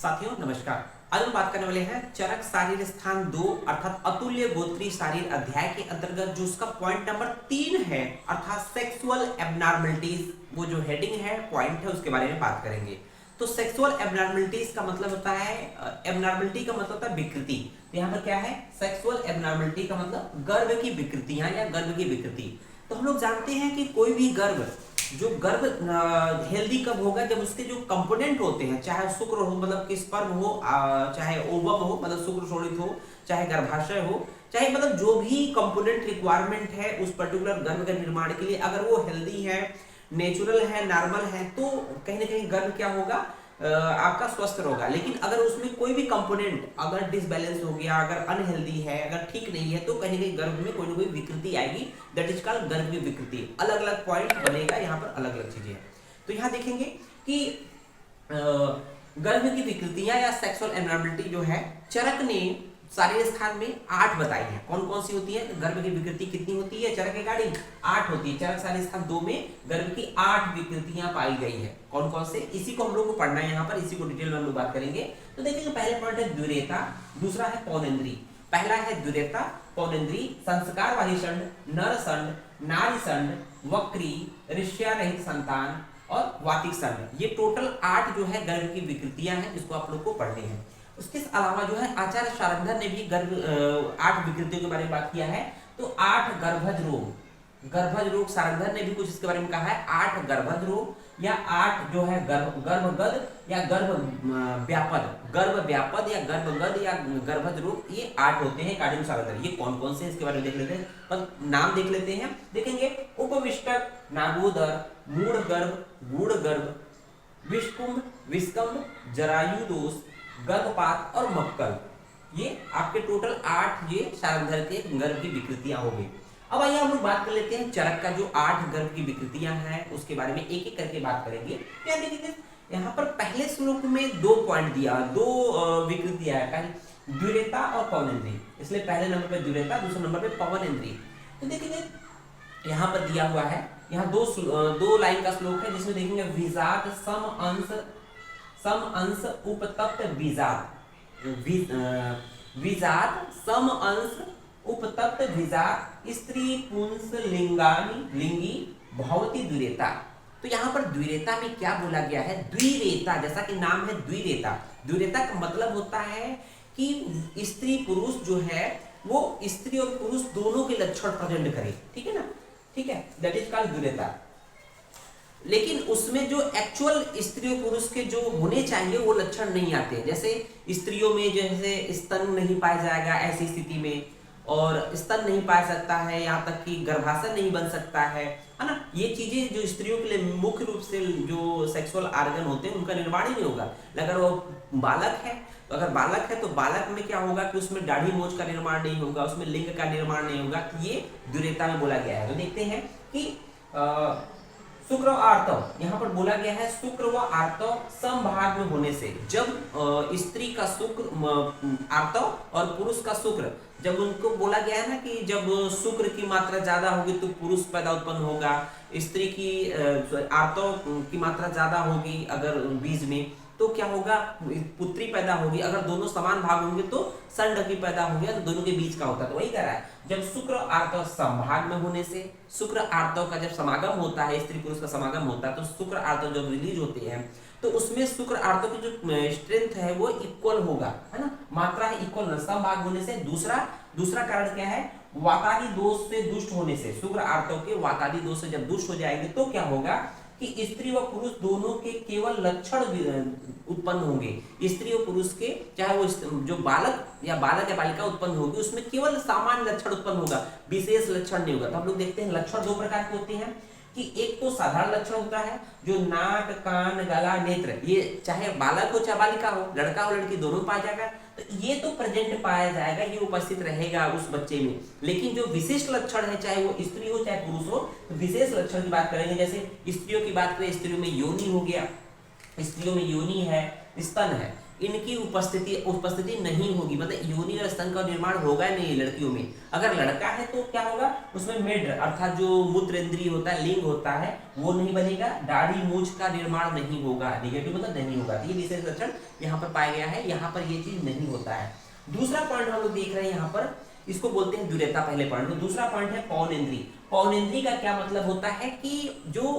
साथियों नमस्कार। आज हम बात करने वाले हैं चरक शारीर स्थान 2 अर्थात अतुल्य गोत्री शारीर अध्याय के अंतर्गत जो उसका पॉइंट नंबर 3 है अर्थात सेक्सुअल एबनॉर्मलिटीज, वो जो हेडिंग है पॉइंट है उसके बारे में बात करेंगे। तो सेक्सुअल एबनॉर्मलिटीज का मतलब होता है, एबनॉर्मलिटी का मतलब होता है विकृति। तो यहाँ पर क्या है, सेक्सुअल एबनॉर्मलिटी का मतलब गर्भ की विकृतियां या गर्भ की विकृति। तो हम लोग जानते हैं कि कोई भी गर्भ हेल्दी कब होगा, जब उसके जो कंपोनेंट होते हैं, चाहे शुक्र हो मतलब कि स्पर्म हो, चाहे ओवम हो मतलब शुक्र शोणित हो, चाहे गर्भाशय हो, चाहे मतलब जो भी कंपोनेंट रिक्वायरमेंट है उस पर्टिकुलर गर्भ के निर्माण के लिए, अगर वो हेल्दी है, नेचुरल है, नॉर्मल है, तो कहीं ना कहीं गर्भ क्या होगा, आपका स्वस्थ होगा। लेकिन अगर उसमें कोई भी कंपोनेंट अगर डिसबैलेंस हो गया, अगर अनहेल्दी है, अगर ठीक नहीं है, तो कहीं ना कहीं गर्भ में कोई ना कोई विकृति आएगी। दैट इज कॉल्ड गर्भ की विकृति। अलग अलग पॉइंट बनेगा, यहाँ पर अलग अलग चीजें हैं। तो यहाँ देखेंगे कि गर्भ की विकृतियां या सेक्सुअल एबनॉर्मलिटी जो है चरक ने शारीर स्थान में 8 बताई है। कौन कौन सी होती है, गर्भ की विकृति कितनी होती है चरक अकॉर्डिंग, 8 होती है। चरक शारीर स्थान 2 में गर्भ की 8 विकृतियां पाई गई है। कौन कौन से, इसी को हम लोग को पढ़ना है यहाँ पर, इसी को डिटेल में हम लोग बात करेंगे। तो देखिए पहले पॉइंट है द्विरेता, दूसरा है पौनेन्द्री। पहला है द्विरेता, पौनेन्द्री, संस्कार वाली षंड, नर षंड, नारी षंड, वक्री, ऋष्या रहित संतान और वातिक षंड। ये टोटल 8 जो है गर्भ की विकृतियां हैं, जिसको आप लोग को पढ़नी है। उसके अलावा जो है आचार्य शारंधर ने भी गर्भ 8 विकृतियों के बारे में बात किया है। तो 8 गर्भज रोग शारंधर ने भी कुछ इसके बारे में कहा है। 8 गर्भज रोग या 8 जो है गर्भगद या गर्भ व्यापद या गर्भगद या गर्भज रोग, ये 8 होते हैं काडिम शारंधर। ये कौन कौन से इसके बारे में देख लेते हैं, पर नाम देख लेते हैं। देखेंगे उपविष्टक, नागोदर, मूढ़ गर्भ, गूढ़ गर्भ, विषकुंभ, विषकंभ, जरायु दोष, गर्भपात और मक्कल। ये आपके टोटल 8 ये शारंधर के गर्भ की विकृतियां हो गई। अब आइए हम लोग बात कर लेते हैं चरक का जो 8 गर्भ की विकृतियां हैं उसके बारे में एक एक करके बात करेंगे। क्या देखिए यहाँ पर पहले श्लोक में 2 पॉइंट दिया, 2 विकृतियां है, पहले द्विरेता और पौनेन्द्री, इसलिए पहले नंबर पे द्विरेता, दूसरे नंबर पे पौनेन्द्री। तो देखिए यहाँ पर दिया हुआ है, यहाँ 2 लाइन का श्लोक है जिसमें देखेंगे विजात सम अंश उपतप्त विजात सम अंश उपतप्त विजात स्त्री पुंस लिंगी भवती द्विरेता। तो यहाँ पर द्विरेता में क्या बोला गया है, द्विरेता, जैसा कि नाम है द्विरेता। द्विरेता का मतलब होता है कि स्त्री पुरुष जो है वो स्त्री और पुरुष दोनों के लक्षण प्रेजेंट करे, ठीक है ना, ठीक है, दैट इज कॉल्ड द्विरेता। लेकिन उसमें जो एक्चुअल स्त्री और पुरुष के जो होने चाहिए वो लक्षण नहीं आते। जैसे स्त्रियों में जैसे स्तन नहीं पाया जाएगा ऐसी स्थिति में, और स्तन नहीं पाया सकता है, यहाँ तक कि गर्भाशय नहीं बन सकता है ना। ये चीजें जो स्त्रियों के लिए मुख्य रूप से जो सेक्सुअल ऑर्गन होते हैं उनका निर्माण ही नहीं होगा। अगर वो बालक है तो बालक में क्या होगा कि उसमें दाढ़ी मूंछ का निर्माण नहीं होगा, उसमें लिंग का निर्माण नहीं होगा। तो ये द्विरेता में बोला गया है। तो देखते हैं कि शुक्र व आर्तव, यहाँ पर बोला गया है शुक्र व आर्तव समभाग में होने से, जब स्त्री का शुक्र आर्तव और पुरुष का शुक्र, जब उनको बोला गया है ना कि जब शुक्र की मात्रा ज्यादा होगी तो पुरुष पैदा उत्पन्न होगा, स्त्री की आर्तव की मात्रा ज्यादा होगी अगर बीज में तो क्या होगा, पुत्री पैदा होगी। अगर दोनों समान भाग होंगे तो संडकी पैदा होगी, तो दोनों के बीच का होता है। तो वही कह रहा है जब शुक्र आर्तव समभाग में होने से, शुक्र आर्तव का जब समागम होता है, स्त्री पुरुष का समागम होता है, तो शुक्र आर्तव जब रिलीज होते हैं तो उसमें शुक्र आर्तव की जो स्ट्रेंथ है वो इक्वल होगा, है ना, मात्रा है इक्वल समभाग होने से। दूसरा कारण क्या है, वातादि दोष से दुष्ट होने से। शुक्र आर्तव के वातादि दोष से जब दुष्ट हो जाएंगे तो क्या होगा कि स्त्री व पुरुष दोनों के केवल लक्षण उत्पन्न होंगे। स्त्री और पुरुष के चाहे वो जो बालक या बालिका उत्पन्न होगी उसमें केवल सामान्य लक्षण उत्पन्न होगा, विशेष लक्षण नहीं होगा। तो हम लोग देखते हैं लक्षण 2 प्रकार के होते हैं कि एक तो साधारण लक्षण होता है जो नाक, कान, गला, नेत्र, ये चाहे बालक हो चाहे बालिका हो, लड़का हो लड़की दोनों पाया जाएगा। तो ये तो प्रेजेंट पाया जाएगा, ये उपस्थित रहेगा उस बच्चे में। लेकिन जो विशिष्ट लक्षण है, चाहे वो स्त्री हो चाहे पुरुष हो, तो विशेष लक्षण की बात करेंगे। जैसे स्त्रियों की बात करें, स्त्रियों में योनि हो गया, स्त्रियों में योनि है, स्तन है, इनकी उपस्थिति नहीं होगी, मतलब योनि और स्तन का निर्माण होगा नहीं लड़कियों में। अगर लड़का है तो क्या होगा, उसमें मेड अर्थात जो मूत्र इंद्रिय होता है, लिंग होता है, वो नहीं बनेगा, दाढ़ी मूंछ का निर्माण नहीं होगा, निगेटिव मतलब नहीं होगा। ये विशेष लक्षण यहाँ पर पाया गया है, यहाँ पर ये चीज नहीं होता है। दूसरा पॉइंट हम लोग देख रहे हैं यहाँ पर, इसको बोलते हैं द्विरेता, पहले पॉइंट में। दूसरा पॉइंट है पौनेन्द्री। पौनेन्द्री का क्या मतलब होता है कि जो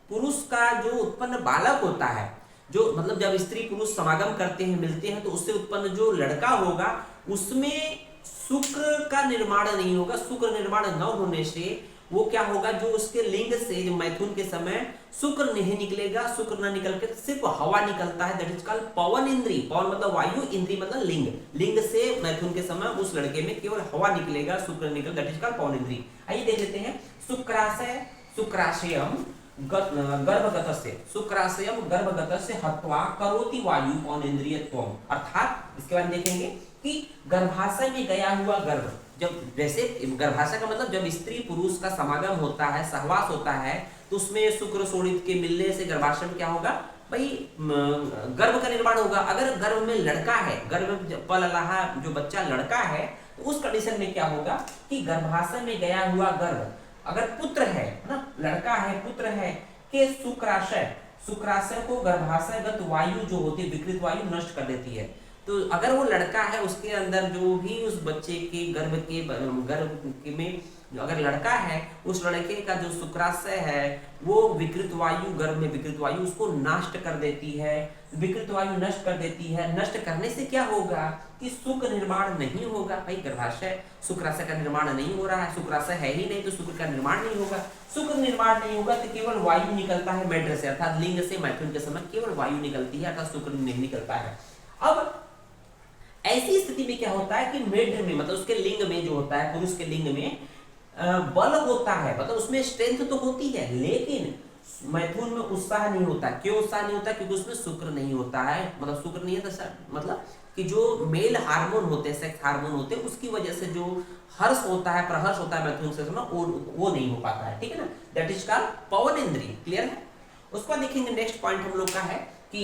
पुरुष का जो उत्पन्न बालक होता है, जो मतलब जब स्त्री पुरुष समागम करते हैं, मिलते हैं, तो उससे उत्पन्न जो लड़का होगा उसमें शुक्र का निर्माण नहीं होगा। शुक्र निर्माण न होने से वो क्या होगा, जो उसके लिंग से जो मैथुन के समय शुक्र नहीं निकलेगा, शुक्र न निकल के सिर्फ हवा निकलता है, दैट इज कॉल्ड पवन इंद्री। पवन मतलब वायु, इंद्री मतलब लिंग। लिंग से मैथुन के समय उस लड़के में केवल हवा निकलेगा, शुक्र निकल, दैट इज कॉल्ड पवन इंद्री। आइए देख लेते हैं शुक्राशय, शुक्राशयम गर्भगतस्य, शुक्राशयम गर्भगतस्य हत्वा करोति वायु पौनेन्द्रियत्वम। अर्थात इसके बारे में देखेंगे कि गर्भाशय में गया हुआ गर्भ, जब जैसे गर्भाशय का मतलब जब स्त्री पुरुष का समागम होता है, सहवास होता है, तो उसमें शुक्र शोणित के मिलने से गर्भाशय में क्या होगा भाई, गर्भ का निर्माण होगा। अगर गर्भ में लड़का है, गर्भ पल रहा जो बच्चा लड़का है, तो उस कंडीशन में क्या होगा कि गर्भाशय में गया हुआ गर्भ, अगर पुत्र है ना, लड़का है, पुत्र है, के शुक्राशय, शुक्राशय को गर्भाशयगत वायु जो होती है, विकृत वायु नष्ट कर देती है। तो अगर वो लड़का है, उसके अंदर जो भी उस बच्चे के गर्भ में अगर लड़का है, उस लड़के का जो शुक्राशय है वो विकृत वायु, गर्भ में विकृत वायु उसको नष्ट कर देती है, विकृत वायु नष्ट कर देती है। नष्ट करने से क्या होगा कि शुक्र निर्माण नहीं होगा। भाई गर्भाशय, शुक्राशय का निर्माण नहीं हो रहा है, शुक्राशय है ही नहीं, तो शुक्र का निर्माण नहीं होगा। शुक्र निर्माण नहीं होगा तो केवल वायु निकलता है मेढ्र से, अर्थात लिंग से मैथुन के समय केवल वायु निकलती है, अर्थात शुक्र नहीं निकलता है। अब ऐसी स्थिति में क्या होता है कि मेढ्र में, मतलब उसके लिंग में जो होता है, पुरुष के लिंग में बल होता है, मतलब उसमें स्ट्रेंथ तो होती है, लेकिन मैथुन में उत्साह नहीं होता। क्यों उत्साह नहीं होता? क्योंकि उसमें शुक्र नहीं होता है, मतलब शुक्र नहीं है तो मतलब कि जो मेल हार्मोन होते हैं, सेक्स हार्मोन होते हैं, उसकी वजह से जो हर्ष होता है, प्रहर्ष होता है मैथुन से वो नहीं हो पाता है, ठीक है ना, दैट इज कॉल्ड पवन इंद्रिय। क्लियर है? उसको देखेंगे नेक्स्ट पॉइंट हम लोग का है कि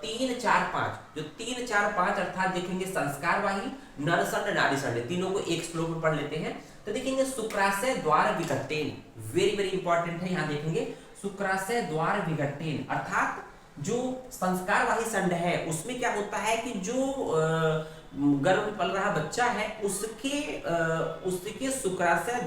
3, 4, 5, जो 3, 4, 5 अर्थात देखेंगे संस्कारवाही, नरसंड, नाड़ीसंड, तीनों को एक श्लोक में पढ़ लेते हैं। तो देखेंगे शुक्राशय द्वार विघट्टेन, वेरी वेरी इंपॉर्टेंट है, यहाँ देखेंगे शुक्राशय द्वार विघट्टेन, अर्थात जो संस्कारवाही संड है उसमें क्या होता है कि जो गर्भ में पल रहा बच्चा है उसके शुक्राशय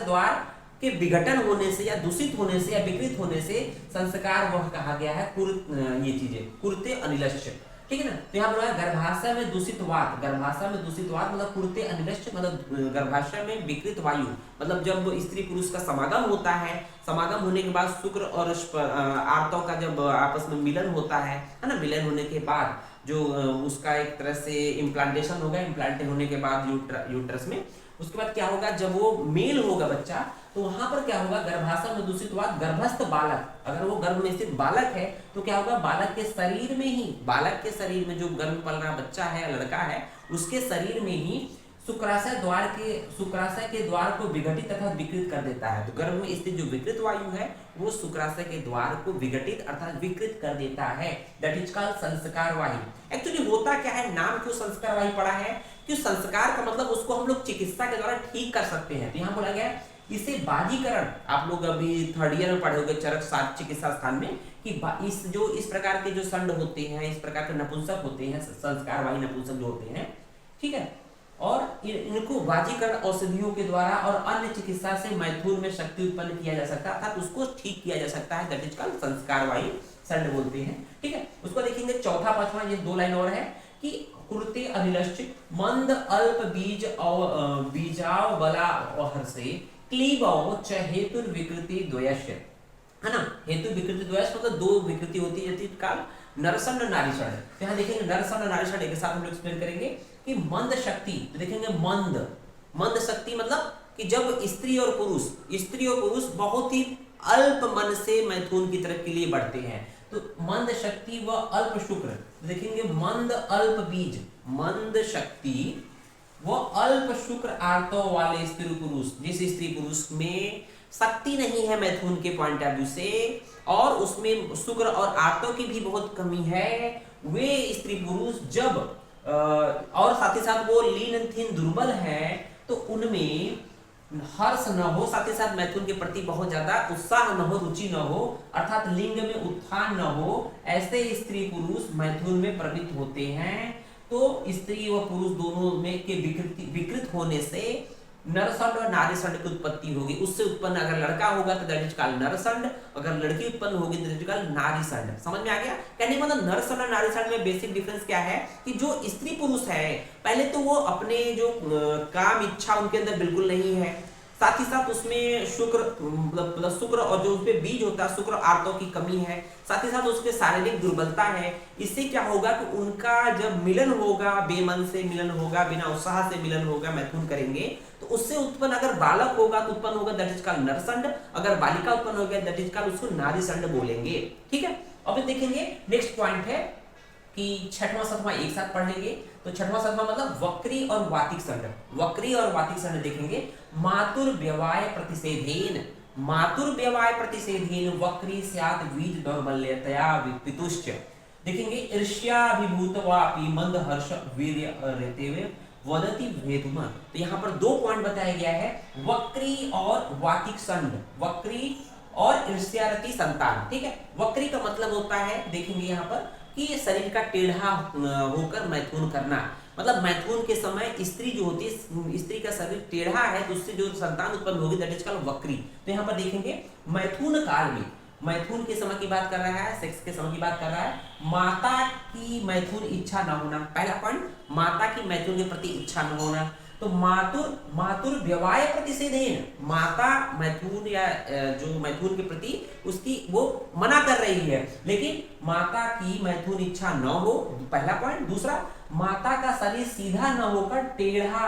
द्वार के विघटन होने से या दूषित होने से या विकृत होने से संस्कार वह कहा गया है ये चीजें कुर्ते अनिलश्य, ठीक है ना। तो यहाँ पर गर्भाशय में दूषित वात, गर्भाशय में दूषित वात मतलब कुर्ते अनिलश्य, मतलब गर्भाशय में विकृत वायु, मतलब जब स्त्री पुरुष का समागम होता है, समागम होने के बाद शुक्र और आर्तव का जब आपस में मिलन होता है ना, मिलन होने के बाद जो उसका एक तरह से इम्प्लांटेशन होगा, इम्प्लांट होने के बाद यूट्रस में, उसके बाद क्या होगा, जब वो मेल होगा बच्चा, तो वहां पर क्या होगा, गर्भाशय में दूषित हुआ गर्भस्थ बालक, अगर वो गर्भ में स्थित बालक है तो क्या होगा, बालक के शरीर में ही, बालक के शरीर में जो गर्भ पल रहा बच्चा है, लड़का है, उसके शरीर में ही शुक्राशय के द्वार को विघटित तथा विकृत कर देता है। तो गर्भ में स्थित जो विकृत वायु है वो शुक्राशय के द्वार को विघटित अर्थात विकृत कर देता है, दैट इज कॉल्ड संस्कारवाही। एक्चुअली होता क्या है, नाम क्यों संस्कारवाही पड़ा है, कि संस्कार का मतलब उसको हम लोग चिकित्सा के द्वारा ठीक कर सकते हैं। तो यहाँ बोला गया इसे बाजीकरण, आप लोग अभी 3rd ईयर में पढ़े होंगे चरक चिकित्सा स्थान में, कि इस प्रकार के जो संड होते हैं, इस प्रकार के नपुंसक होते हैं, संस्कारवाही नपुंसक जो होते हैं, ठीक है, और इनको बाजीकरण औषधियों के द्वारा और अन्य चिकित्सा से मैथुन में शक्ति उत्पन्न किया जा सकता है, अर्थात उसको ठीक किया जा सकता है, दैट इज कॉल्ड संस्कारवाही संड बोलते हैं, ठीक है। उसको देखेंगे चौथा पांचवा, ये 2 लाइन और है कि कुर्ते अनिलश्चित मंद अल्प बीजाव बला हर्षे क्लीबव च हेतु विकृति द्वयस्य, है ना, हेतु विकृति द्वयस्य मतलब 2 विकृति होती है, यदि काल नरसंड नारीषण। तो यहाँ देखेंगे नरसंड नारीषण एक साथ हम लोग एक्सप्लेन करेंगे कि मंद शक्ति, तो देखेंगे मंद शक्ति मतलब कि जब स्त्री और पुरुष बहुत ही अल्प मन से मैथुन की तरफ के लिए बढ़ते हैं, तो मंद शक्ति व अल्प शुक्र, देखेंगे मंद अल्प बीज, मंद शक्ति वो अल्प शुक्र आर्तव वाले स्त्री पुरुष, जिस स्त्री पुरुष में शक्ति नहीं है मैथुन के पॉइंट ऑफ व्यू से, और उसमें शुक्र और आर्तों की भी बहुत कमी है। वे स्त्री पुरुष जब और साथ ही साथ वो लीन एंड थिन दुर्बल है, तो उनमें हर्ष न हो, साथ ही साथ मैथुन के प्रति बहुत ज्यादा उत्साह न हो, रुचि न हो, अर्थात लिंग में उत्थान न हो, ऐसे स्त्री पुरुष मैथुन में प्रवृत्त होते हैं। तो स्त्री व पुरुष दोनों में के विकृत होने से नरसंड और नारीसंड की उत्पत्ति होगी। उससे उत्पन्न अगर लड़का होगा तो दैट इज कॉल्ड नरसंड, अगर लड़की उत्पन्न होगी तो दैट इज कॉल्ड नारीसंड। समझ में आ गया? कहने का मतलब नरसंड और नारीसंड में बेसिक डिफरेंस क्या है कि जो स्त्री पुरुष है पहले तो वो अपने जो काम इच्छा उनके अंदर बिल्कुल नहीं है, साथ ही साथ उसमें शुक्र और जो उसमें बीज होता है शुक्र आर्तों की कमी है, साथ ही साथ उसके शारीरिक दुर्बलता है। इससे क्या होगा कि उनका जब मिलन होगा, बेमन से मिलन होगा, बिना उत्साह से मिलन होगा, मैथुन करेंगे, तो उससे उत्पन्न अगर बालक होगा तो उत्पन्न होगा दैट इज कॉल्ड नरसंड, अगर बालिका उत्पन्न हो गया दैट इज कॉल्ड उसको नारीसंड बोलेंगे। ठीक है, अब देखेंगे नेक्स्ट पॉइंट है कि छठवां सातवां एक साथ पढ़ेंगे। तो छठवां सातवां मतलब वक्री और वातिक संड। वक्री और वातिक संड देखेंगे। मातुर व्यवाय प्रतिषेधेन, मातुर व्यवाय प्रतिषेधेन वक्री स्यात् बीज दौर्बल्यतया पितुश्च। देखेंगे ईर्ष्याभिभूत वापि मंद हर्ष वीर्य रेतेवे वदति भेदुमा। तो यहाँ पर दो पॉइंट बताया गया है, वक्री और वातिक संड, वक्री और ईर्ष्यारती संतान। ठीक है, वक्री का मतलब होता है, देखेंगे यहाँ पर कि शरीर का टेढ़ा होकर मैथुन करना, मतलब मैथुन के समय स्त्री जो होती है, स्त्री का शरीर टेढ़ा है तो उससे जो संतान उत्पन्न होगी दैट इज कॉल्ड वक्री। तो यहाँ पर देखेंगे मैथुन काल में, मैथुन के समय की बात कर रहा है, सेक्स के समय की बात कर रहा है, माता की मैथुन इच्छा न होना। पहला पॉइंट, माता की मैथुन के प्रति इच्छा न होना। तो मातुर व्यवाय प्रतिषेधेन, माता मैथुन या जो मैथुन के प्रति उसकी वो मना कर रही है, लेकिन माता की मैथुन इच्छा न हो, पहला पॉइंट। दूसरा, माता का शरीर सीधा न होकर टेढ़ा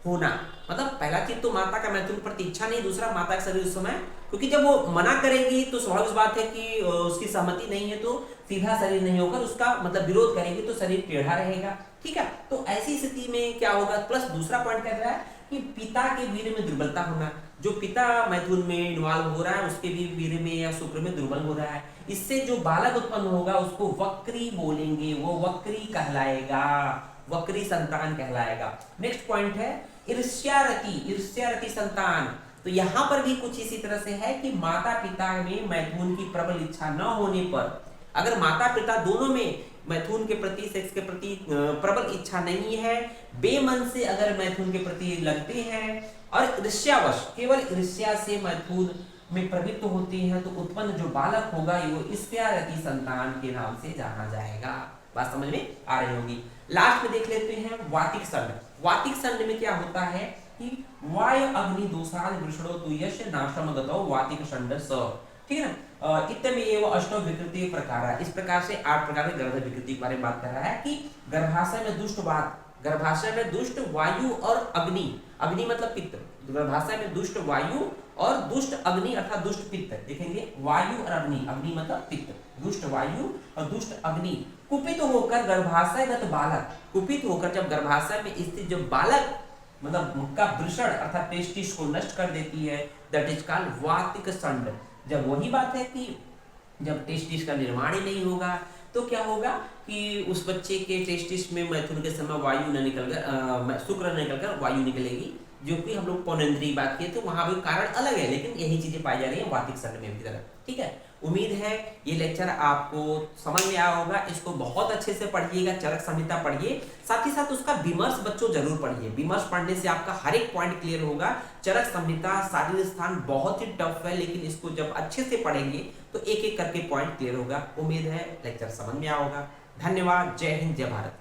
होना, मतलब पहला चीज तो माता का मैथुन प्रति इच्छा नहीं, दूसरा माता का शरीर उस समय, क्योंकि जब वो मना करेंगी तो स्वाभाविक बात है कि उसकी सहमति नहीं है, तो सीधा शरीर नहीं होकर उसका मतलब विरोध करेंगे तो शरीर टेढ़ा रहेगा। ठीक है, तो ऐसी स्थिति में क्या होगा, प्लस दूसरा पॉइंट कह रहा है कि पिता के वीर्य में दुर्बलता होना, जो पिता मैथुन में इन्वॉल्व हो रहा है उसके भी वीर्य में या शुक्र में दुर्बल हो रहा है, इससे जो बालक उत्पन्न होगा उसको वक्री बोलेंगे, वो वक्री कहलाएगा, वक्री संतान कहलाएगा। नेक्स्ट पॉइंट है ईर्ष्यारती, ईर्ष्यारती संतान। तो यहाँ पर भी कुछ इसी तरह से है कि माता पिता में मैथुन की प्रबल इच्छा न होने पर, अगर माता पिता दोनों में मैथुन के प्रति, सेक्स के प्रति प्रबल इच्छा नहीं है, बेमन से अगर मैथुन के प्रति लगते हैं और ईर्ष्यावश, केवल ईर्ष्या से मैथुन में प्रवृत्त होते हैं, तो उत्पन्न जो बालक होगा वो ईर्ष्यारती संतान के नाम से जाना जाएगा। बात समझ में आ रही होगी। लास्ट में देख लेते हैं वातिक संड। वातिक संड में क्या होता है कि वाय अग्नि दोषाद वृषणो तुयश नाशम गतो वातिक संड स। ठीक है ना, इतने एवं अष्टो विकृति प्रकार, इस प्रकार से 8 प्रकार के गर्भ विकृति के बारे में बात कर रहा है कि गर्भाशय में दुष्ट वात, गर्भाशय में दुष्ट वायु और अग्नि, अग्नि मतलब पित्त, गर्भाशय में दुष्ट वायु और दुष्ट अग्नि अर्थात दुष्ट पित्त। देखेंगे वायु और अग्नि, अग्नि मतलब पित्त, दुष्ट वायु और दुष्ट अग्नि कुपित होकर गर्भाशयगत बालक, कुपित होकर जब गर्भाशय में स्थित जो बालक मतलब का वृषण अर्थात टेस्टिस को नष्ट कर देती है, दैट इज कॉल्ड वातिक संड। जब वही बात है कि जब टेस्टिस का निर्माण ही नहीं होगा तो क्या होगा कि उस बच्चे के टेस्टिस में मैथुन के समय वायु न निकलकर शुक्र न निकलकर वायु निकलेगी, जो कि हम लोग पौनेंद्री बात किए तो वहां भी कारण अलग है, लेकिन यही चीजें पाई जा रही है वातिक संड में भी। ठीक है, उम्मीद है ये लेक्चर आपको समझ में आया होगा। इसको बहुत अच्छे से पढ़िएगा, चरक संहिता पढ़िए, साथ ही साथ उसका विमर्श बच्चों जरूर पढ़िए। विमर्श पढ़ने से आपका हर एक पॉइंट क्लियर होगा। चरक संहिता शारीरिक स्थान बहुत ही टफ है, लेकिन इसको जब अच्छे से पढ़ेंगे तो एक एक करके पॉइंट क्लियर होगा। उम्मीद है लेक्चर समझ में आया होगा। धन्यवाद। जय हिंद, जय भारत।